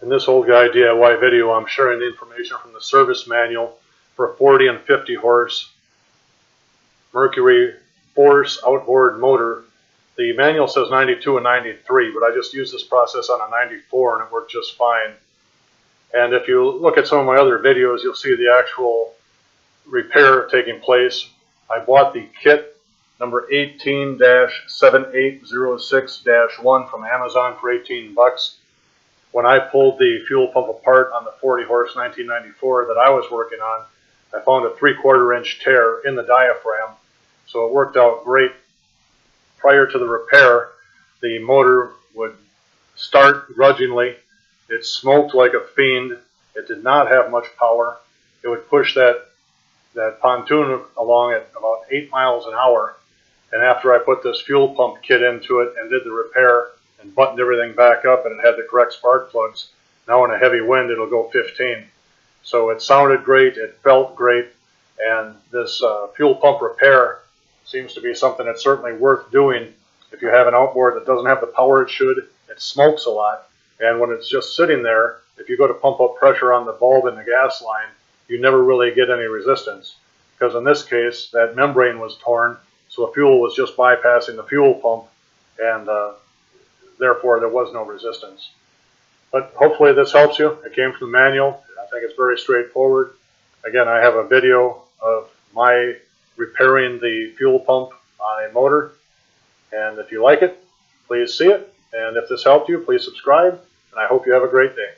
In this old guy DIY video, I'm sharing information from the service manual for a 40 and 50 horse Mercury force outboard motor. The manual says 92 and 93, but I just used this process on a 94 and it worked just fine. And if you look at some of my other videos, you'll see the actual repair taking place. I bought the kit number 18-7806-1 from Amazon for 18 bucks. When I pulled the fuel pump apart on the 40 horse 1994 that I was working on, I found a 3/4 inch tear in the diaphragm, so it worked out great. Prior to the repair, the motor would start grudgingly. It smoked like a fiend. It did not have much power. It would push that pontoon along at about 8 miles an hour. And after I put this fuel pump kit into it and did the repair and buttoned everything back up and it had the correct spark plugs, now in a heavy wind it'll go 15. So it sounded great, it felt great, and this fuel pump repair seems to be something that's certainly worth doing if you have an outboard that doesn't have the power it should. It smokes a lot, and when it's just sitting there, if you go to pump up pressure on the bulb in the gas line, you never really get any resistance, because in this case that membrane was torn, so the fuel was just bypassing the fuel pump, and therefore there was no resistance. But hopefully this helps you. It came from the manual. I think it's very straightforward. Again, I have a video of my repairing the fuel pump on a motor, and if you like it, please see it. And if this helped you, please subscribe, and I hope you have a great day.